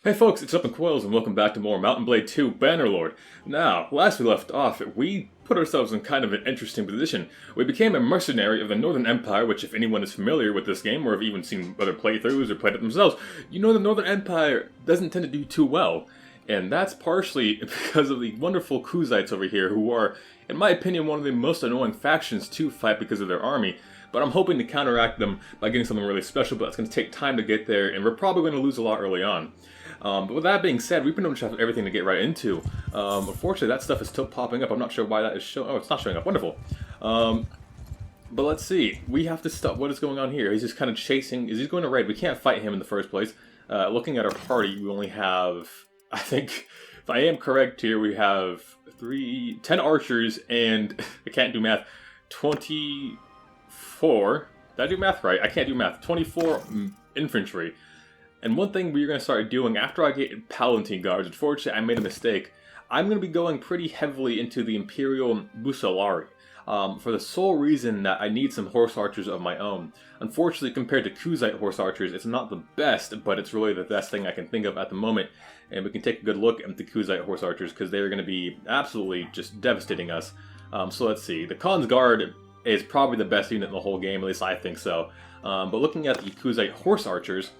Hey folks, it's Up in Coils and welcome back to more Mountain Blade 2 Bannerlord. Now, last we left off, we put ourselves in kind of an interesting position. We became a mercenary of the Northern Empire, which if anyone is familiar with this game or have even seen other playthroughs or played it themselves, you know the Northern Empire doesn't tend to do too well. And that's partially because of the wonderful Kuzites over here who are, in my opinion, one of the most annoying factions to fight because of their army. But I'm hoping to counteract them by getting something really special, but it's going to take time to get there, and we're probably going to lose a lot early on. But with that being said, we pretty much have everything to get right into. Unfortunately, that stuff is still popping up. I'm not sure why that is showing. Oh, it's not showing up. Wonderful. But let's see. We have to stop. What is going on here? He's just kind of chasing. Is he going to raid? We can't fight him in the first place. Looking at our party, we only have, I think, if I am correct here, we have 10 archers and, I can't do math, 24. Did I do math right? I can't do math. 24 infantry. And one thing we're going to start doing after I get Palatine Guards, unfortunately I made a mistake, I'm going to be going pretty heavily into the Imperial Busalari. For the sole reason that I need some horse archers of my own. Unfortunately, compared to Kuzite horse archers, it's not the best, but it's really the best thing I can think of at the moment. And we can take a good look at the Kuzite horse archers, because they're going to be absolutely just devastating us. So let's see, the Khan's Guard is probably the best unit in the whole game, at least I think so. But looking at the Kuzite horse archers,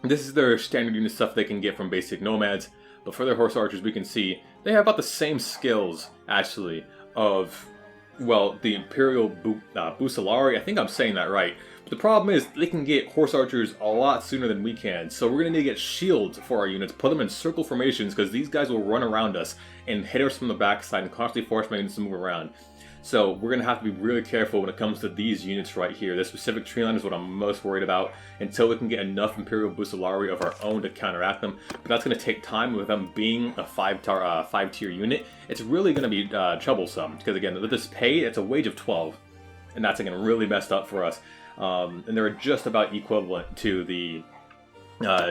this is their standard unit stuff they can get from basic nomads, but for their horse archers we can see they have about the same skills, actually, of, well, the Imperial Busalari. I think I'm saying that right. But the problem is they can get horse archers a lot sooner than we can, so we're going to need to get shields for our units, put them in circle formations, because these guys will run around us and hit us from the backside and constantly force my units to move around. So we're going to have to be really careful when it comes to these units right here. This specific tree line is what I'm most worried about until we can get enough Imperial Busalari of our own to counteract them. But that's going to take time with them being a 5-tier unit. It's really going to be troublesome because, again, with this pay, it's a wage of 12. And that's, again, really messed up for us. And they're just about equivalent to the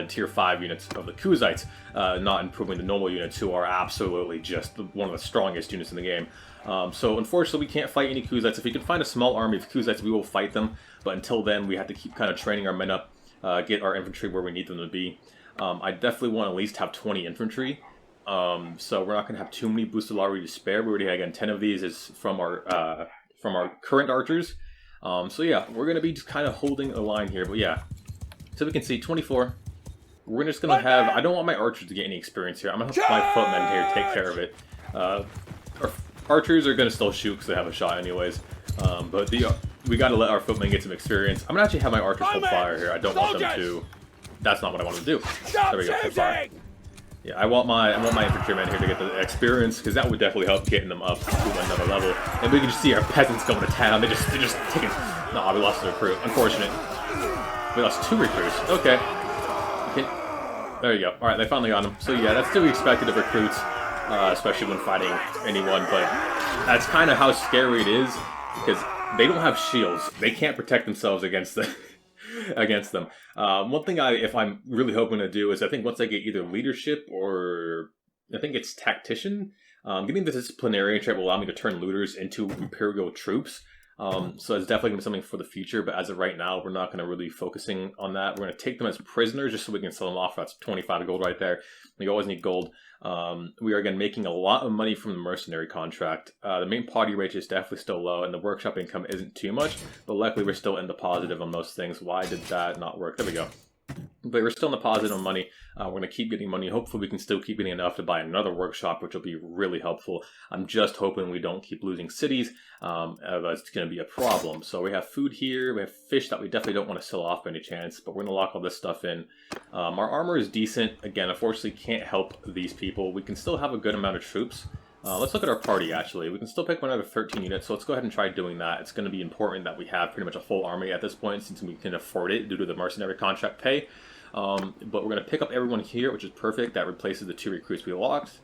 tier 5 units of the Kuzites, not improving the normal units who are absolutely just one of the strongest units in the game. So unfortunately we can't fight any Kuzites. If we can find a small army of Kuzites, we will fight them, but until then we have to keep kind of training our men up, get our infantry where we need them to be. I definitely want to at least have 20 infantry, so we're not going to have too many Busalari to spare. We already had, again, 10 of these is from our current archers. So yeah, we're going to be just kind of holding a line here, but yeah. So we can see 24. We're just going to have... I don't want my archers to get any experience here. I'm going to have my footmen here take care of it. Our archers are going to still shoot because they have a shot anyways. But we got to let our footmen get some experience. I'm going to actually have my archers hold fire here. I don't want them to... That's not what I want to do. There we go. Fire. Yeah, I want my infantrymen here to get the experience, because that would definitely help getting them up to another level. And we can just see our peasants going to town. They're just taking... No, we lost the recruit. Unfortunate. We lost 2 recruits. Okay. There you go. Alright, they finally got him. So yeah, that's to be expected of recruits, especially when fighting anyone, but that's kind of how scary it is, because they don't have shields. They can't protect themselves against them. One thing if I'm really hoping to do is, I think once I get either leadership or I think it's tactician, getting the disciplinarian trait will allow me to turn looters into Imperial troops. So it's definitely going to be something for the future, but as of right now, we're not going to really focusing on that. We're going to take them as prisoners just so we can sell them off. That's 25 gold right there. We always need gold. We are, again, making a lot of money from the mercenary contract. The main party rate is definitely still low, and the workshop income isn't too much, but luckily we're still in the positive on most things. Why did that not work? There we go. But we're still in the positive on money. We're going to keep getting money. Hopefully we can still keep getting enough to buy another workshop, which will be really helpful. I'm just hoping we don't keep losing cities. That's going to be a problem. So we have food here. We have fish that we definitely don't want to sell off by any chance, but we're going to lock all this stuff in. Our armor is decent. Again, unfortunately can't help these people. We can still have a good amount of troops. Let's look at our party, actually. We can still pick another 13 units, so let's go ahead and try doing that. It's going to be important that we have pretty much a full army at this point, since we can afford it due to the mercenary contract pay. But we're going to pick up everyone here, which is perfect. That replaces the 2 recruits we lost,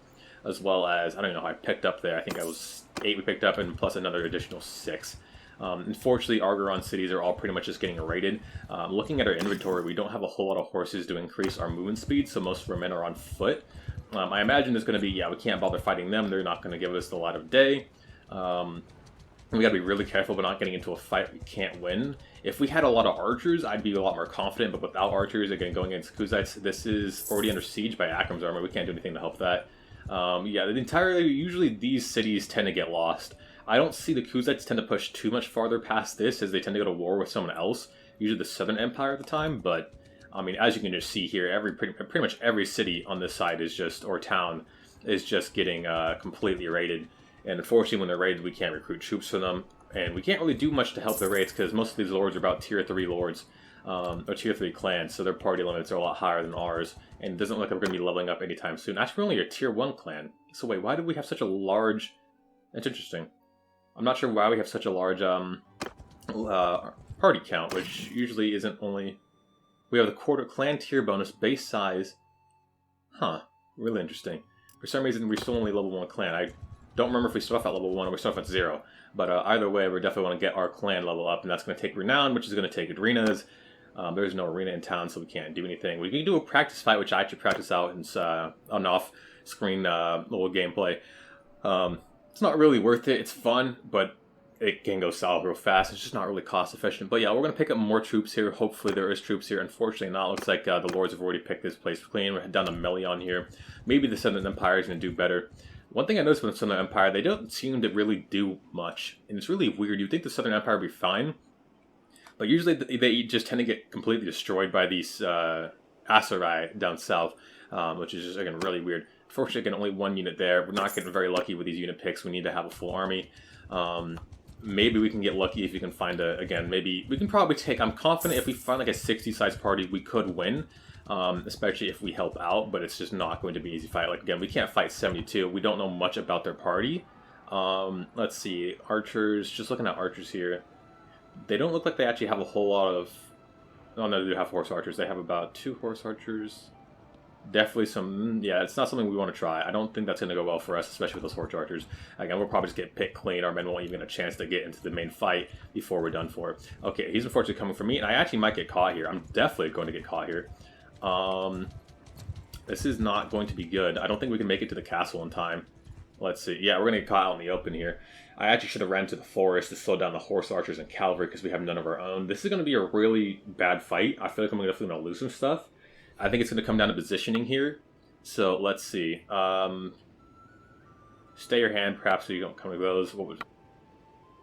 as well as, I don't even know how I picked up there. I think I was 8 we picked up, and plus another additional 6. Unfortunately, Argoron cities are all pretty much just getting raided. Looking at our inventory, we don't have a whole lot of horses to increase our movement speed, so most of our men are on foot. I imagine there's going to be, yeah, we can't bother fighting them. They're not going to give us the light of day. We gotta be really careful about not getting into a fight we can't win. If we had a lot of archers, I'd be a lot more confident, but without archers, again, going against Kuzites, this is already under siege by Akram's army. We can't do anything to help that. Yeah, usually these cities tend to get lost. I don't see the Kuzites tend to push too much farther past this, as they tend to go to war with someone else, usually the Southern Empire at the time, but, I mean, as you can just see here, pretty much every city on this side is just, or town, is just getting completely raided. And unfortunately, when they're raided, we can't recruit troops for them. And we can't really do much to help the raids, because most of these lords are about tier 3 lords, or tier 3 clans, so their party limits are a lot higher than ours. And it doesn't look like we're going to be leveling up anytime soon. Actually, we're only a tier 1 clan. So wait, why do we have such a large... That's interesting. I'm not sure why we have such a large party count, which usually isn't only... We have the quarter clan tier bonus, base size. Huh, really interesting. For some reason, we're still only level 1 clan. I don't remember if we start off at level 1 or we start off at 0. But either way, we definitely want to get our clan level up, and that's going to take renown, which is going to take arenas. There's no arena in town, so we can't do anything. We can do a practice fight, which I actually practice out in on off-screen little gameplay. It's not really worth it. It's fun, but it can go south real fast. It's just not really cost-efficient. But yeah, we're going to pick up more troops here. Hopefully there is troops here. Unfortunately not. Looks like the Lords have already picked this place clean. We're down to Melion here. Maybe the Southern Empire is going to do better. One thing I noticed with the Southern Empire, they don't seem to really do much. And it's really weird. You'd think the Southern Empire would be fine. But usually they just tend to get completely destroyed by these Aserai down south. Which is just, again, really weird. Fortunately, again, only one unit there. We're not getting very lucky with these unit picks. We need to have a full army. Maybe we can get lucky if we can find again, maybe we can probably take... I'm confident if we find like a 60-size party, we could win. Especially if we help out, but it's just not going to be an easy fight. Like, again, we can't fight 72. We don't know much about their party. Let's see. Archers, just looking at archers here. They don't look like they actually have a whole lot of... Oh, no, they do have horse archers. They have about 2 horse archers. Definitely some... Yeah, it's not something we want to try. I don't think that's going to go well for us, especially with those horse archers. Again, we'll probably just get picked clean. Our men won't even get a chance to get into the main fight before we're done for. Okay, he's unfortunately coming for me, and I actually might get caught here. I'm definitely going to get caught here. This is not going to be good. I don't think we can make it to the castle in time. Let's see. Yeah, we're going to get caught out in the open here. I actually should have ran to the forest to slow down the horse archers and cavalry because we have none of our own. This is going to be a really bad fight. I feel like I'm definitely going to lose some stuff. I think it's going to come down to positioning here. So let's see. Stay your hand, perhaps, so you don't come to those. What was?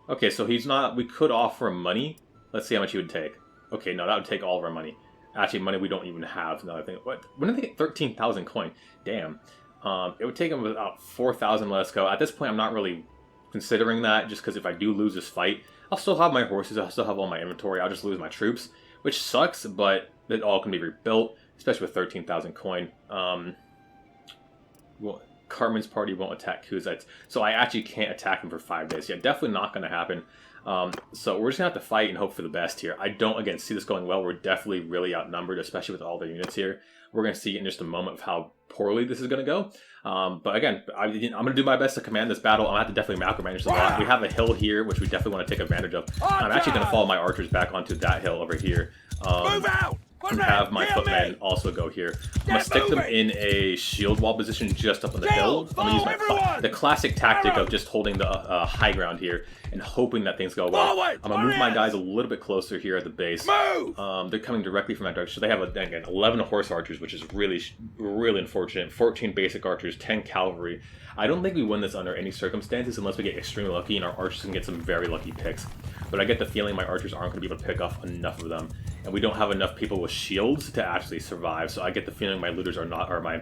Okay, so he's not... We could offer him money. Let's see how much he would take. Okay, no, that would take all of our money. Actually, money we don't even have. Now I think, what? When did they get 13,000 coin? Damn. It would take them about 4,000. Let us go. At this point, I'm not really considering that, just because if I do lose this fight, I'll still have my horses. I'll still have all my inventory. I'll just lose my troops, which sucks. But it all can be rebuilt, especially with 13,000 coin. Well, Cartman's party won't attack Kuzites, so I actually can't attack him for 5 days. Yeah, definitely not going to happen. So we're just going to have to fight and hope for the best here. I don't, again, see this going well. We're definitely really outnumbered, especially with all the units here. We're going to see in just a moment of how poorly this is going to go. But again, I'm going to do my best to command this battle. I'm going to have to definitely macromanage a lot. We have a hill here, which we definitely want to take advantage of. I'm actually going to follow my archers back onto that hill over here. Move out! And have my footmen also go here. I'm going to stick them in a shield wall position just up on the hill. I'm going to use the classic tactic of just holding the high ground here and hoping that things go well. I'm going to move my guys a little bit closer here at the base. They're coming directly from that direction. So they have, again, 11 horse archers, which is really, really unfortunate. 14 basic archers, 10 cavalry. I don't think we win this under any circumstances unless we get extremely lucky and our archers can get some very lucky picks. But I get the feeling my archers aren't going to be able to pick off enough of them. And we don't have enough people with shields to actually survive. So I get the feeling my looters are not, or my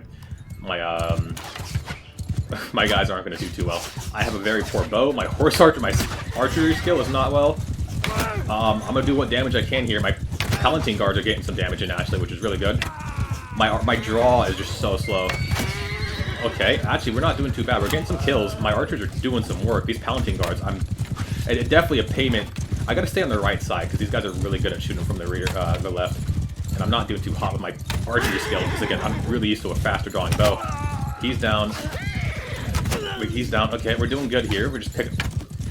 guys aren't going to do too well. I have a very poor bow. My horse archer, my archery skill is not well. I'm going to do what damage I can here. My Palatine guards are getting some damage in actually, which is really good. My draw is just so slow. Okay, actually we're not doing too bad. We're getting some kills. My archers are doing some work. These Palatine guards, definitely a payment. I gotta stay on the right side because these guys are really good at shooting from the rear, the left. And I'm not doing too hot with my archery skill because again, I'm really used to a faster drawing bow. He's down. Wait, he's down. Okay, we're doing good here. We're just picking.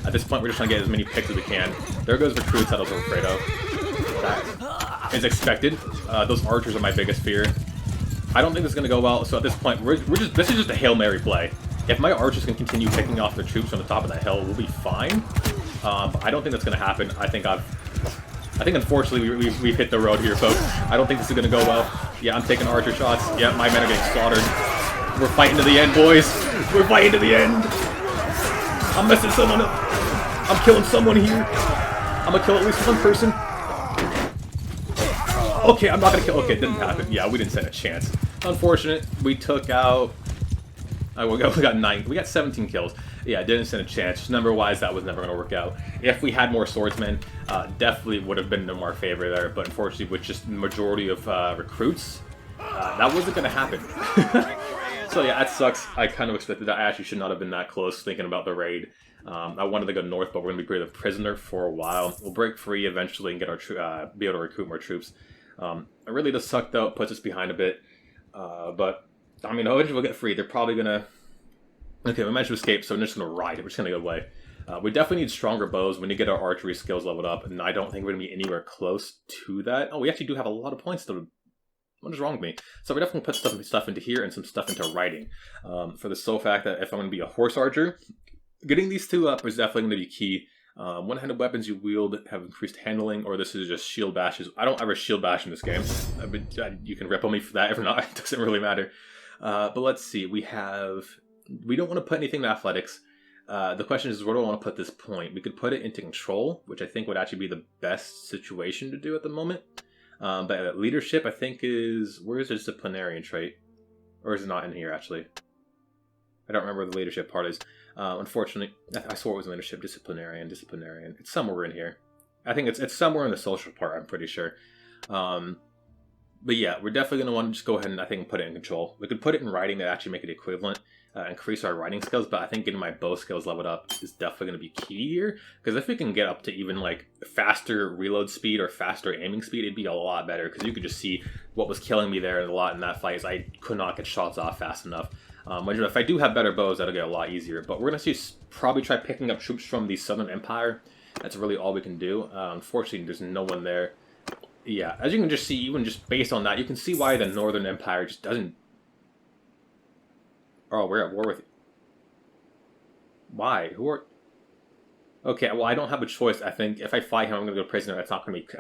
At this point, we're just trying to get as many picks as we can. There goes recruits that I was afraid of. That is expected. Those archers are my biggest fear. I don't think this is gonna go well. So at this point, this is just a Hail Mary play. If my archers can continue picking off their troops on the top of the hill, we'll be fine. But I don't think that's going to happen. I think unfortunately we've hit the road here, folks. I don't think this is going to go well. Yeah, I'm taking archer shots. Yeah, my men are getting slaughtered. We're fighting to the end, boys. We're fighting to the end. I'm messing someone up. I'm killing someone here. I'm going to kill at least one person. Okay, I'm not going to kill. Okay, it didn't happen. Yeah, we didn't stand a chance. Unfortunate. We took out... we got 9. We got 17 kills. Yeah, didn't stand a chance. Number-wise, that was never going to work out. If we had more swordsmen, definitely would have been in our favor there. But unfortunately, with just majority of recruits, that wasn't going to happen. So yeah, that sucks. I kind of expected that. I actually should not have been that close thinking about the raid. I wanted to go north, but we're going to be a prisoner for a while. We'll break free eventually and get our be able to recruit more troops. It really does suck though. It puts us behind a bit. But I mean, eventually we'll get free. They're probably gonna. Okay, we managed to escape, so we're just gonna ride it. We're just gonna go away. We definitely need stronger bows. We need to get our archery skills leveled up, and I don't think we're gonna be anywhere close to that. Oh, we actually do have a lot of points though. What is wrong with me? So we're definitely put stuff into here and some stuff into writing. For the sole fact that if I'm gonna be a horse archer, getting these two up is definitely gonna be key. One-handed weapons you wield have increased handling, or this is just shield bashes. I don't ever shield bash in this game. You can rip on me for that. If not, it doesn't really matter. But let's see. We don't want to put anything in athletics. The question is, where do I want to put this point? We could put it into control, which I think would actually be the best situation to do at the moment. But leadership, I think is... Where is the disciplinarian trait? Or is it not in here, actually? I don't remember where the leadership part is. Unfortunately, I swore it was leadership, disciplinarian. It's somewhere in here. I think it's somewhere in the social part, I'm pretty sure. But yeah, we're definitely going to want to just go ahead and I think put it in control. We could put it in writing to actually make it equivalent, increase our writing skills, but I think getting my bow skills leveled up is definitely going to be key here. Because if we can get up to even like faster reload speed or faster aiming speed, it'd be a lot better. Because you could just see what was killing me there a lot in that fight is I could not get shots off fast enough. If I do have better bows, that'll get a lot easier. But we're going to probably try picking up troops from the Southern Empire. That's really all we can do. Unfortunately, there's no one there. Yeah, as you can just see, even just based on that, you can see why the Northern Empire just doesn't... Oh, we're at war with... Why? Who are... Okay, well, I don't have a choice. I think if I fight him, I'm going to go prisoner. That's not going to be...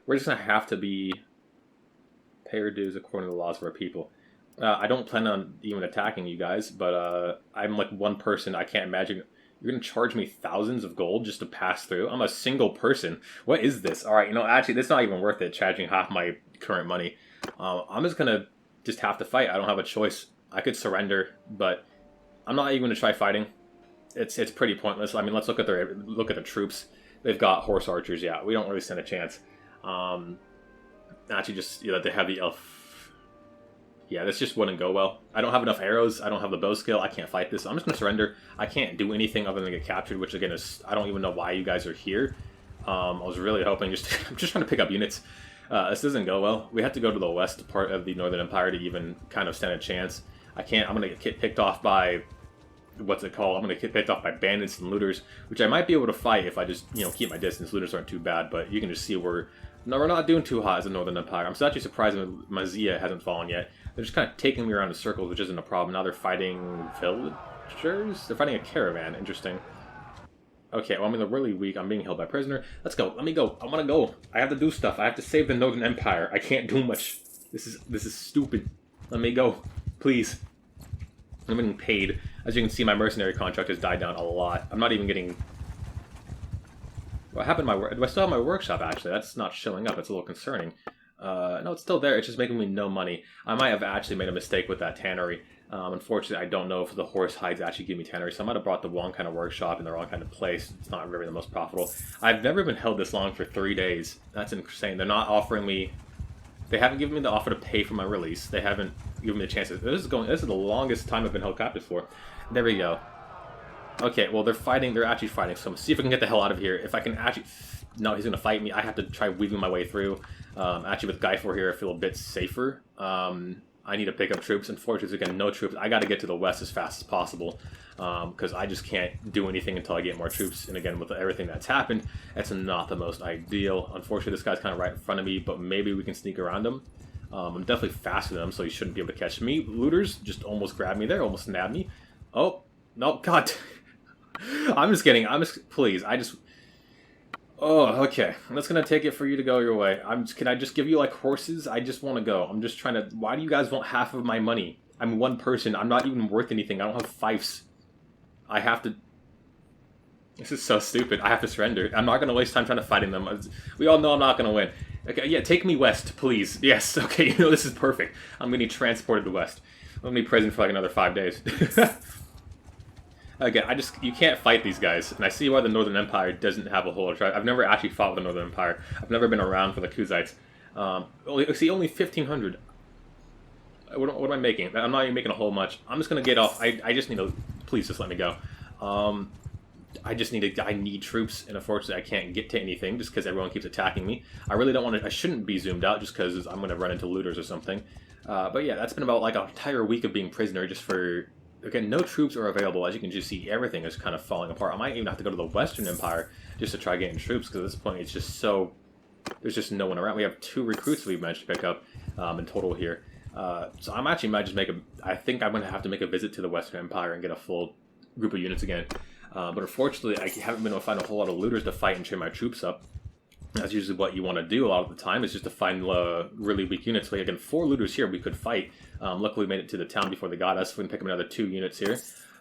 we're just going to have to be... Pay our dues according to the laws of our people. I don't plan on even attacking you guys, but I'm like one person. I can't imagine... You're going to charge me thousands of gold just to pass through? I'm a single person. What is this? Alright, actually, that's not even worth it, charging half my current money. I'm just going to have to fight. I don't have a choice. I could surrender, but I'm not even going to try fighting. It's pretty pointless. I mean, let's look at the troops. They've got horse archers. Yeah, we don't really stand a chance. Actually, just, they have the elf. Yeah, this just wouldn't go well. I don't have enough arrows. I don't have the bow skill. I can't fight this. I'm just going to surrender. I can't do anything other than get captured, which again is... I don't even know why you guys are here. I was really hoping... I'm just trying to pick up units. This doesn't go well. We have to go to the west part of the Northern Empire to even kind of stand a chance. I can't... I'm going to get picked off by... What's it called? I'm going to get picked off by bandits and looters, which I might be able to fight if I just, keep my distance. Looters aren't too bad, but you can just see we're not doing too hot as a Northern Empire. I'm still actually surprised Mazia hasn't fallen yet. They're just kind of taking me around in circles, which isn't a problem. Now they're fighting villagers? They're fighting a caravan. Interesting. Okay, well, they're really weak. I'm being held by prisoner. Let's go. Let me go. I want to go. I have to do stuff. I have to save the Northern Empire. I can't do much. This is stupid. Let me go. Please. I'm getting paid. As you can see, my mercenary contract has died down a lot. I'm not even getting... What happened to my work? Do I still have my workshop, actually? That's not showing up. It's a little concerning. No, it's still there. It's just making me no money. I might have actually made a mistake with that tannery. Unfortunately, I don't know if the horse hides actually give me tannery, so I might have brought the wrong kind of workshop in the wrong kind of place. It's not really the most profitable. I've never been held this long for 3 days. That's insane. They're not offering me... They haven't given me the offer to pay for my release. They haven't given me a chance. This is the longest time I've been held captive for. There we go. Okay, well, they're fighting. They're actually fighting. So I'm gonna see if I can get the hell out of here. If I can actually... No, he's gonna fight me. I have to try weaving my way through. Actually, with Guy 4 here, I feel a bit safer. I need to pick up troops. Unfortunately, again, no troops. I got to get to the west as fast as possible. Because I just can't do anything until I get more troops. And again, with everything that's happened, that's not the most ideal. Unfortunately, this guy's kind of right in front of me, but maybe we can sneak around him. I'm definitely faster than him, so he shouldn't be able to catch me. Looters just almost grabbed me there, almost nabbed me. Oh, no, God. I'm just kidding. Please, Oh, okay. I'm just gonna take it for you to go your way. Can I just give you, like, horses? I just want to go. I'm just trying to... Why do you guys want half of my money? I'm one person. I'm not even worth anything. I don't have fiefs. I have to... This is so stupid. I have to surrender. I'm not gonna waste time trying to fight them. We all know I'm not gonna win. Okay, yeah, take me west, please. Yes, okay, this is perfect. I'm getting transported to west. I'm gonna be prison for like another 5 days. Again, you can't fight these guys, and I see why the Northern Empire doesn't have a whole lot of... I've never actually fought with the Northern Empire. I've never been around for the Kuzites. Only 1,500. What am I making? I'm not even making a whole much. I'm just gonna get off. I just need to... Please just let me go. I need troops, and unfortunately I can't get to anything just because everyone keeps attacking me. I really don't want to... I shouldn't be zoomed out just because I'm going to run into looters or something. But yeah, that's been about like an entire week of being prisoner just for... Again, no troops are available. As you can just see, everything is kind of falling apart. I might even have to go to the Western Empire just to try getting troops because at this point it's just so... There's just no one around. We have 2 recruits we've managed to pick up in total here. So I might just make a... I think I'm going to have to make a visit to the Western Empire and get a full group of units again. But unfortunately, I haven't been able to find a whole lot of looters to fight and train my troops up. That's usually what you want to do a lot of the time, is just to find really weak units. Like, again, 4 looters here we could fight. Luckily, we made it to the town before they got us. We can pick up another 2 units here.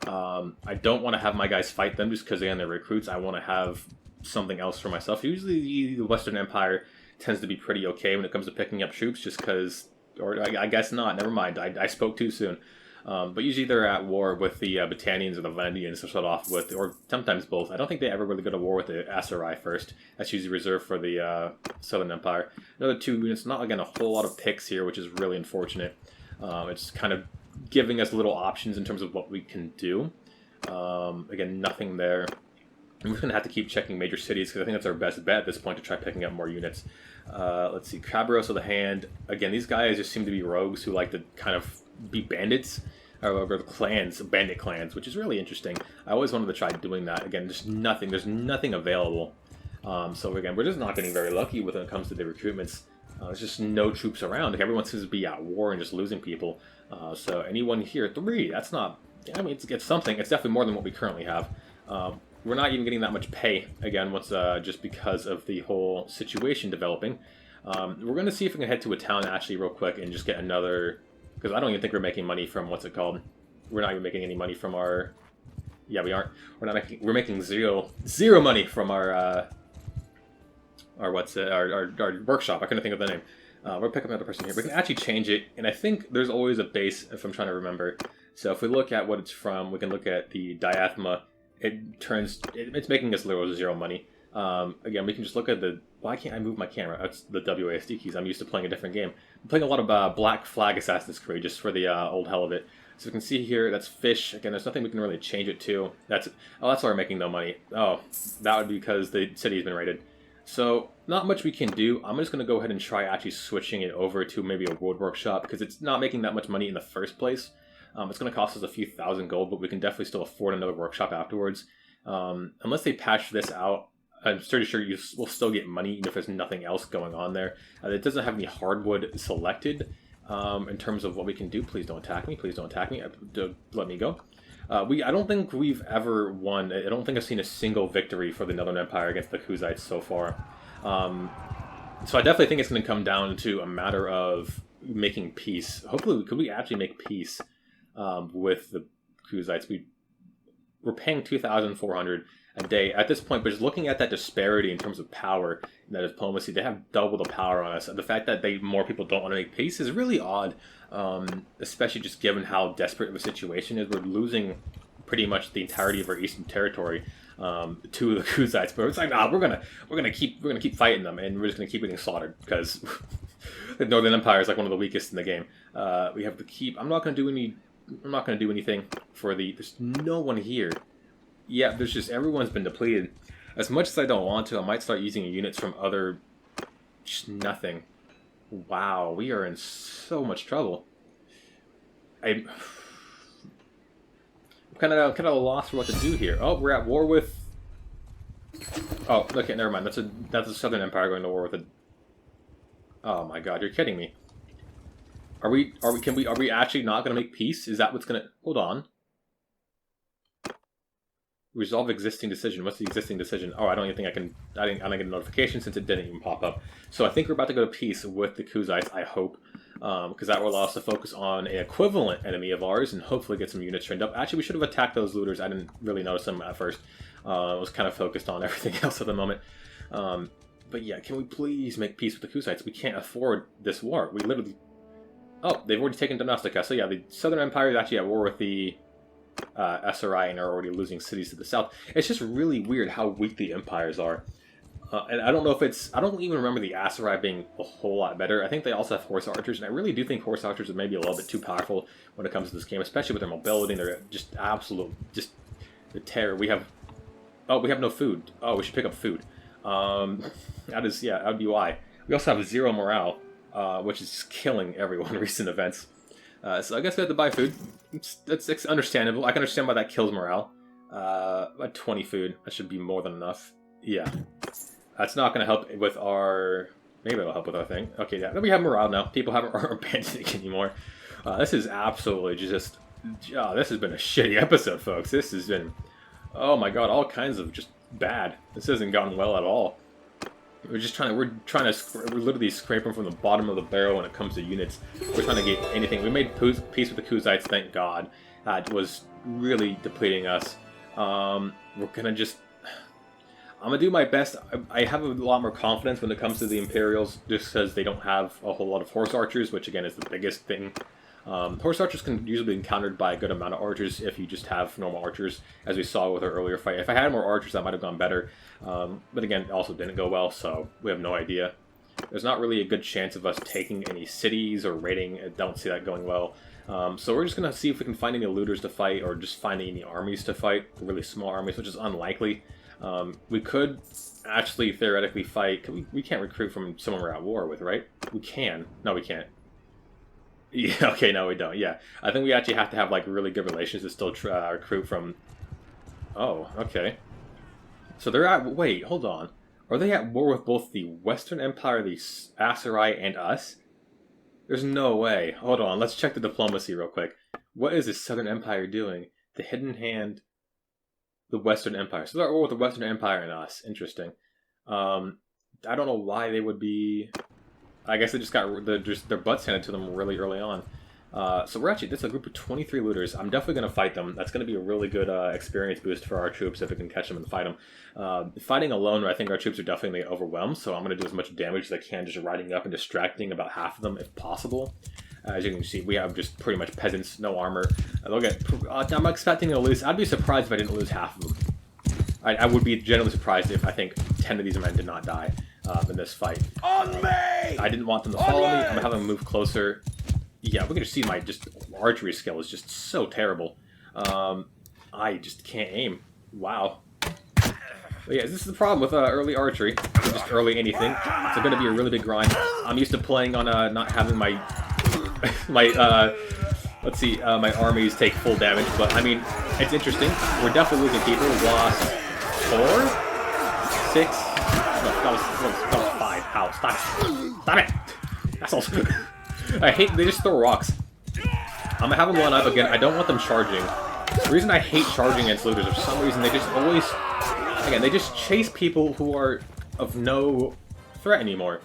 I don't want to have my guys fight them just because, again, they're recruits. I want to have something else for myself. Usually, the Western Empire tends to be pretty okay when it comes to picking up troops, just because... Or I guess not. Never mind. I spoke too soon. But usually they're at war with the Battanians or the Vendians to start off with, or sometimes both. I don't think they ever really go to war with the Aserai first. That's usually reserved for the Southern Empire. Another 2 units, not again a whole lot of picks here, which is really unfortunate. It's kind of giving us little options in terms of what we can do. Again, nothing there. I'm just going to have to keep checking major cities because I think that's our best bet at this point to try picking up more units. Let's see, Cabros of the Hand. Again, these guys just seem to be rogues who like to kind of be bandits. Or clans, bandit clans, which is really interesting. I always wanted to try doing that. Again, there's nothing available. So again, we're just not getting very lucky when it comes to the recruitments. There's just no troops around. Like, everyone seems to be at war and just losing people. So anyone here, 3, that's not... I mean, it's something. It's definitely more than what we currently have. We're not even getting that much pay, again, just because of the whole situation developing. We're going to see if we can head to a town actually real quick and just get another... Because I don't even think we're making money from, what's it called? We're not even making any money from our... Yeah, we aren't. We're making zero money from our workshop. I couldn't think of the name. We'll pick up another person here. We can actually change it, and I think there's always a base, if I'm trying to remember. So if we look at what it's from, we can look at the diathema. It's making us literally 0 money. Again, we can just look at the... Why can't I move my camera? That's the WASD keys. I'm used to playing a different game. I'm playing a lot of Black Flag Assassin's Creed, just for the old hell of it. So we can see here, that's fish. Again, there's nothing we can really change it to. That's why we're making no money. Oh, that would be because the city's been raided. So, not much we can do. I'm just going to go ahead and try actually switching it over to maybe a wood workshop, because it's not making that much money in the first place. It's going to cost us a few thousand gold, but we can definitely still afford another workshop afterwards. Unless they patch this out, I'm pretty sure you will still get money even if there's nothing else going on there. It doesn't have any hardwood selected in terms of what we can do. Please don't attack me. Please don't attack me. Let me go. I don't think we've ever won. I don't think I've seen a single victory for the Northern Empire against the Kuzites so far. So I definitely think it's going to come down to a matter of making peace. Hopefully, could we actually make peace with the Kuzites? We're paying 2,400 a day at this point, but just looking at that disparity in terms of power and that diplomacy, they have double the power on us. And the fact that more people don't want to make peace is really odd, especially just given how desperate of a situation is. We're losing pretty much the entirety of our eastern territory to the Kuzites, but it's like, nah, we're gonna keep fighting them, and we're just gonna keep getting slaughtered because the Northern Empire is like one of the weakest in the game. We have to keep. I'm not gonna do anything for there's no one here. Yeah, there's just, everyone's been depleted. As much as I don't want to, I might start using units from other... Just nothing. Wow, we are in so much trouble. I'm kind of lost for what to do here. Oh, we're at war with... Oh, okay, never mind. That's a Southern Empire going to war with a... Oh my god, you're kidding me. Are we actually not going to make peace? Is that what's going to... Hold on. Resolve existing decision. What's the existing decision? Oh, I don't even think I can... I didn't get a notification since it didn't even pop up. So I think we're about to go to peace with the Kuzites, I hope. Because that will allow us to focus on an equivalent enemy of ours and hopefully get some units trained up. Actually, we should have attacked those looters. I didn't really notice them at first. I was kind of focused on everything else at the moment. But yeah, can we please make peace with the Kuzites? We can't afford this war. We literally... Oh, they've already taken Donastica. So yeah, the Southern Empire is actually at war with the SRI and are already losing cities to the south. It's just really weird how weak the empires are. And I don't know if it's... I don't even remember the Aserai being a whole lot better. I think they also have horse archers, and I really do think horse archers are maybe a little bit too powerful when it comes to this game, especially with their mobility and their just absolute... just the terror. We have... Oh, we have no food. Oh, we should pick up food. That is... yeah, that would be why. We also have 0 morale, which is just killing everyone in recent events. So I guess we have to buy food. That's understandable. I can understand why that kills morale. About 20 food. That should be more than enough. Yeah. That's not going to help with our... Maybe it'll help with our thing. Okay, yeah. We have morale now. People aren't abandoning anymore. This is absolutely just... this has been a shitty episode, folks. This has been... Oh my god, all kinds of just bad. This hasn't gotten well at all. We're literally scraping from the bottom of the barrel when it comes to units. We're trying to get anything. We made peace with the Kuzites, thank God. That was really depleting us. We're gonna just... I'm gonna do my best. I have a lot more confidence when it comes to the Imperials, just because they don't have a whole lot of horse archers, which again is the biggest thing. Horse archers can usually be encountered by a good amount of archers if you just have normal archers, as we saw with our earlier fight. If I had more archers, that might have gone better. But again, it also didn't go well, so we have no idea. There's not really a good chance of us taking any cities or raiding. I don't see that going well. So we're just going to see if we can find any looters to fight, or just find any armies to fight, really small armies, which is unlikely. We could actually theoretically fight... We can't recruit from someone we're at war with, right? We can. No, we can't. Yeah, okay, no, we don't. Yeah, I think we actually have to have like really good relations to still recruit from... Oh, okay. So they're at... Wait, hold on. Are they at war with both the Western Empire, the Aserai, and us? There's no way. Hold on, let's check the diplomacy real quick. What is the Southern Empire doing? The Hidden Hand, the Western Empire. So they're at war with the Western Empire and us. Interesting. I don't know why they would be... I guess they just got their butts handed to them really early on. So we're actually... This is a group of 23 looters. I'm definitely going to fight them. That's going to be a really good experience boost for our troops if we can catch them and fight them. Fighting alone, I think our troops are definitely overwhelmed, so I'm going to do as much damage as I can, just riding up and distracting about half of them if possible. As you can see, we have just pretty much peasants, no armor. They'll get... I'm expecting to lose... I'd be surprised if I didn't lose half of them. I would be generally surprised if I think 10 of these men did not die in this fight. On me! I didn't want them to follow me. I'm going to have them move closer. Yeah, we're going to see my just archery skill is just so terrible. I just can't aim. Wow. But yeah, this is the problem with early archery, or just early anything. It's going to be a really big grind. I'm used to playing on not having my let's see, my armies take full damage, but I mean, it's interesting. We're definitely losing people. We lost 4, 6. No, that was 5. How? Stop it! Stop it! That's also. I hate. They just throw rocks. I'm gonna have them line up again. I don't want them charging. The reason I hate charging against looters, for some reason, they just always... Again, they just chase people who are of no threat anymore.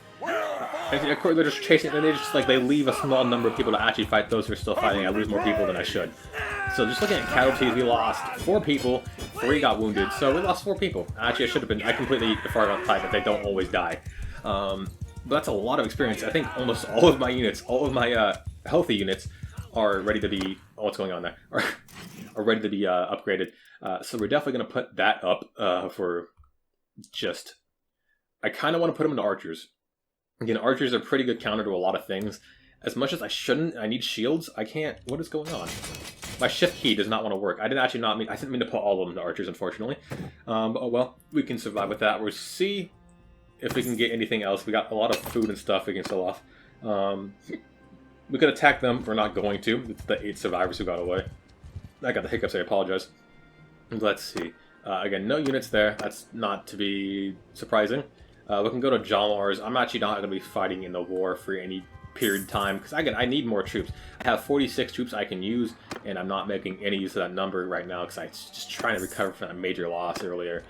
Of course, they're just chasing, and they leave a small number of people to actually fight those who are still fighting. I lose more people than I should. So just looking at casualties, we lost 4 people, 3 got wounded, so we lost 4 people. Actually, I completely forgot the fact that they don't always die. But that's a lot of experience. I think almost all of my units, all of my healthy units, are ready to be... Oh, what's going on there? Are ready to be upgraded. So we're definitely going to put that up for just... I kind of want to put them into archers. Again, archers are pretty good counter to a lot of things. As much as I shouldn't, I need shields. I can't... What is going on? My shift key does not want to work. I didn't mean to put all of them into archers, unfortunately. But, oh well, we can survive with that. We'll see if we can get anything else. We got a lot of food and stuff we can sell off. We could attack them. We're not going to. It's the 8 survivors who got away. I got the hiccups, I apologize. Let's see. Again, no units there. That's not to be surprising. We can go to Jalmars. I'm actually not going to be fighting in the war for any period of time, because again, I need more troops. I have 46 troops I can use, and I'm not making any use of that number right now because I'm just trying to recover from that major loss earlier.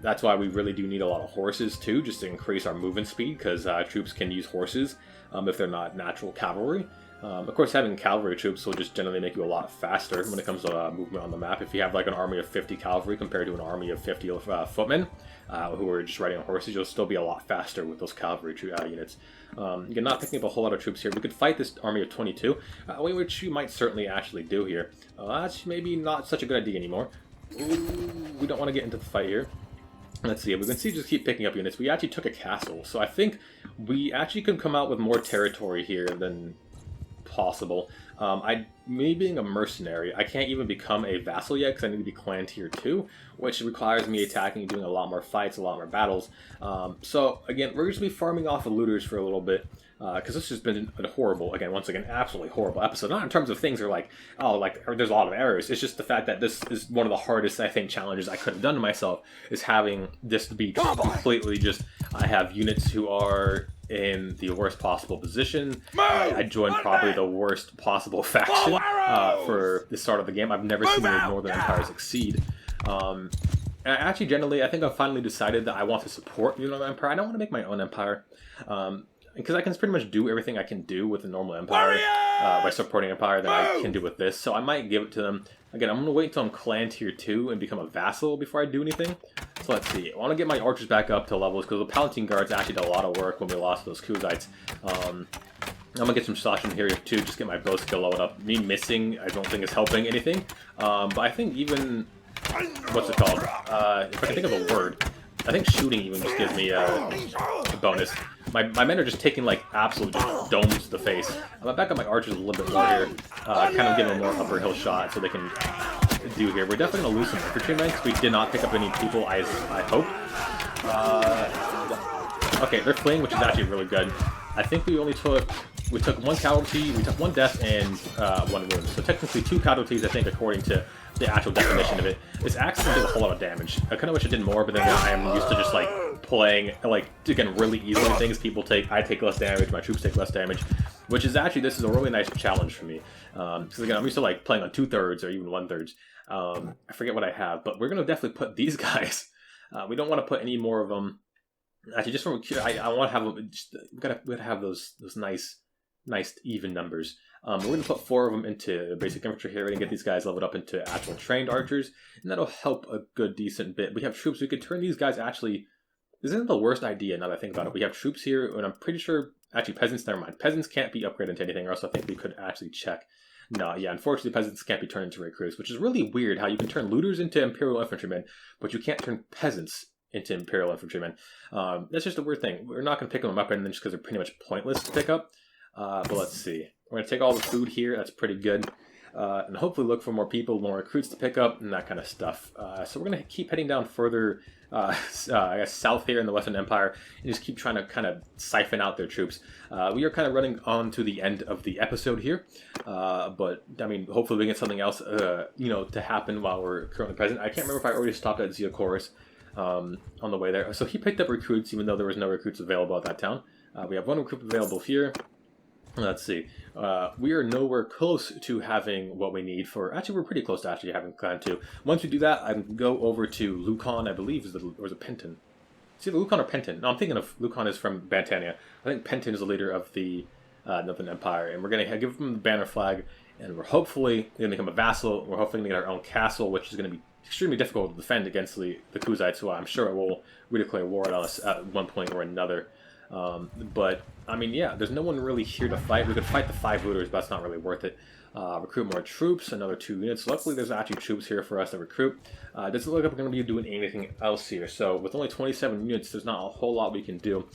That's why we really do need a lot of horses too, just to increase our movement speed, because troops can use horses if they're not natural cavalry. Of course, having cavalry troops will just generally make you a lot faster when it comes to movement on the map. If you have like an army of 50 cavalry compared to an army of 50 footmen who are just riding on horses, you'll still be a lot faster with those cavalry units. You're not picking up a whole lot of troops here. We could fight this army of 22, which you might certainly actually do here. That's maybe not such a good idea anymore. Ooh, we don't want to get into the fight here. Let's see, we can see just keep picking up units. We actually took a castle, so I think we actually can come out with more territory here than possible. Me being a mercenary, I can't even become a vassal yet because I need to be clan tier 2, which requires me attacking and doing a lot more fights, a lot more battles. So again, we're just going to be farming off the looters for a little bit, because this has been a horrible, again, once again, absolutely horrible episode. Not in terms of things are like, oh, like, there's a lot of errors. It's just the fact that this is one of the hardest, I think, challenges I could have done to myself, is having this to be completely just, I have units who are in the worst possible position. I joined probably the worst possible faction for the start of the game. I've never seen the Northern Empire succeed. And actually, generally, I think I've finally decided that I want to support the Northern Empire. I don't want to make my own empire. Because I can pretty much do everything I can do with the normal empire by supporting empire that I can do with this. So I might give it to them. Again, I'm going to wait until I'm clan tier 2 and become a vassal before I do anything. So let's see. I want to get my archers back up to levels because the Palatine Guards actually did a lot of work when we lost those Kuzites. I'm going to get some slosh in here too, just get my bow skill lowered up. Me missing, I don't think is helping anything. But I think even, what's it called? If I can think of a word, I think shooting even just gives me a bonus. My men are just taking like absolute just domes to the face. I'm gonna back up my archers a little bit more here, kind of give them a more upper hill shot so they can do here. We're definitely gonna lose some infantrymen because we did not pick up any people I hoped. Okay, they're fleeing, which is actually really good. I think we took one casualty, we took one death and 1 wound. So technically 2 casualties, I think, according to the actual definition of it. This axe did a whole lot of damage. I kind of wish it did more, but then I am used to just like playing like again really easily things. I take less damage, my troops take less damage, which is actually, this is a really nice challenge for me. Because again, I'm used to like playing on 2/3 or even 1/3. I forget what I have, but we're gonna definitely put these guys. We don't want to put any more of them. Actually, just from I want to have them. We gotta have those nice even numbers. We're going to put 4 of them into basic infantry here and get these guys leveled up into actual trained archers, and that'll help a good decent bit. We have troops. We could turn these guys actually. This isn't the worst idea now that I think about it. We have troops here, and I'm pretty sure actually peasants. Never mind. Peasants can't be upgraded into anything, or else I think we could actually check. No, yeah, unfortunately, peasants can't be turned into recruits, which is really weird. How you can turn looters into imperial infantrymen, but you can't turn peasants into imperial infantrymen. That's just a weird thing. We're not going to pick them up, and then just because they're pretty much pointless to pick up. But let's see. We're going to take all the food here. That's pretty good. And hopefully look for more people, more recruits to pick up, and that kind of stuff. So we're going to keep heading down further, I guess, south here in the Western Empire, and just keep trying to kind of siphon out their troops. We are kind of running on to the end of the episode here. But, I mean, hopefully we get something else, to happen while we're currently present. I can't remember if I already stopped at Zeochorus on the way there. So he picked up recruits, even though there was no recruits available at that town. We have 1 recruit available here. Let's see. We are nowhere close to having what we need for... Actually, we're pretty close to actually having Clan 2. Once we do that, I can go over to Lucan, I believe, or is it Penton? See, Lucan or Penton? No, I'm thinking of Lucan is from Bantania. I think Penton is the leader of the Northern Empire. And we're going to give them the banner flag, and we're hopefully going to become a vassal. We're hopefully going to get our own castle, which is going to be extremely difficult to defend against the Kuzites, who I'm sure will redeclare war on us at one point or another. But, I mean, yeah, there's no one really here to fight. We could fight the 5 looters, but that's not really worth it. Recruit more troops, another 2 units. Luckily, there's actually troops here for us to recruit. Doesn't look like we're going to be doing anything else here. So, with only 27 units, there's not a whole lot we can do.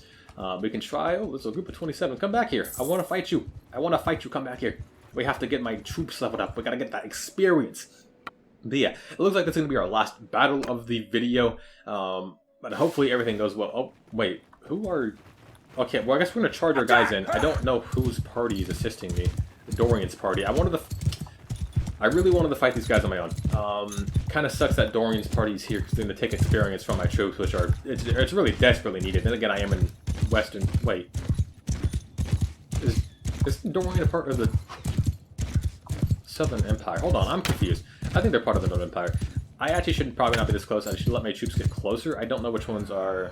We can try... Oh, there's a group of 27. Come back here. I want to fight you. I want to fight you. Come back here. We have to get my troops leveled up. We got to get that experience. But yeah, it looks like it's going to be our last battle of the video. But hopefully everything goes well. Oh, wait. Who are... Okay, well, I guess we're going to charge our guys in. I don't know whose party is assisting me. The Dorian's party. I really wanted to fight these guys on my own. Kind of sucks that Dorian's party is here because they're going to take experience from my troops, which are... It's really desperately needed. Then again, I am in Western... Wait. Is Dorian a part of the Southern Empire? Hold on, I'm confused. I think they're part of the Northern Empire. I actually should probably not be this close. I should let my troops get closer. I don't know which ones are...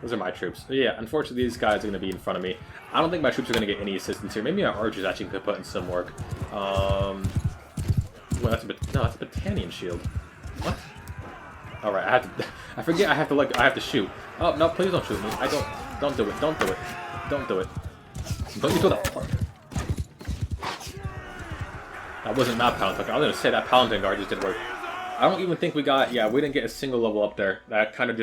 Those are my troops. So yeah, unfortunately these guys are going to be in front of me. I don't think my troops are going to get any assistance here. Maybe our archers actually could put in some work. Well, that's a no, that's a Battanian shield. What? All right, I forget. I have to shoot. Oh no! Please don't shoot me. Don't do it. Don't do it. Don't do it. Don't you do that part. That wasn't my Paladin. I was gonna say that Paladin guard just didn't work. I don't even think we got. Yeah, we didn't get a single level up there. That kind of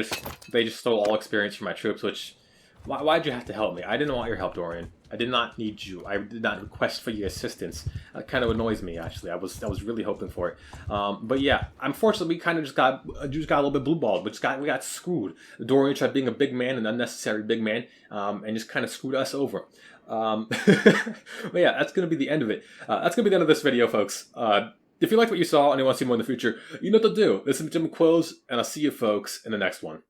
they just stole all experience from my troops. Which, why'd you have to help me? I didn't want your help, Dorian. I did not need you. I did not request for your assistance. That kind of annoys me, actually. I was really hoping for it. But yeah, unfortunately, we kind of just got a little bit blue balled. We got screwed. Dorian tried being a big man, an unnecessary big man, and just kind of screwed us over. But yeah, that's gonna be the end of it. That's gonna be the end of this video, folks. If you liked what you saw and you want to see more in the future, you know what to do. This is Jim Quills, and I'll see you folks in the next one.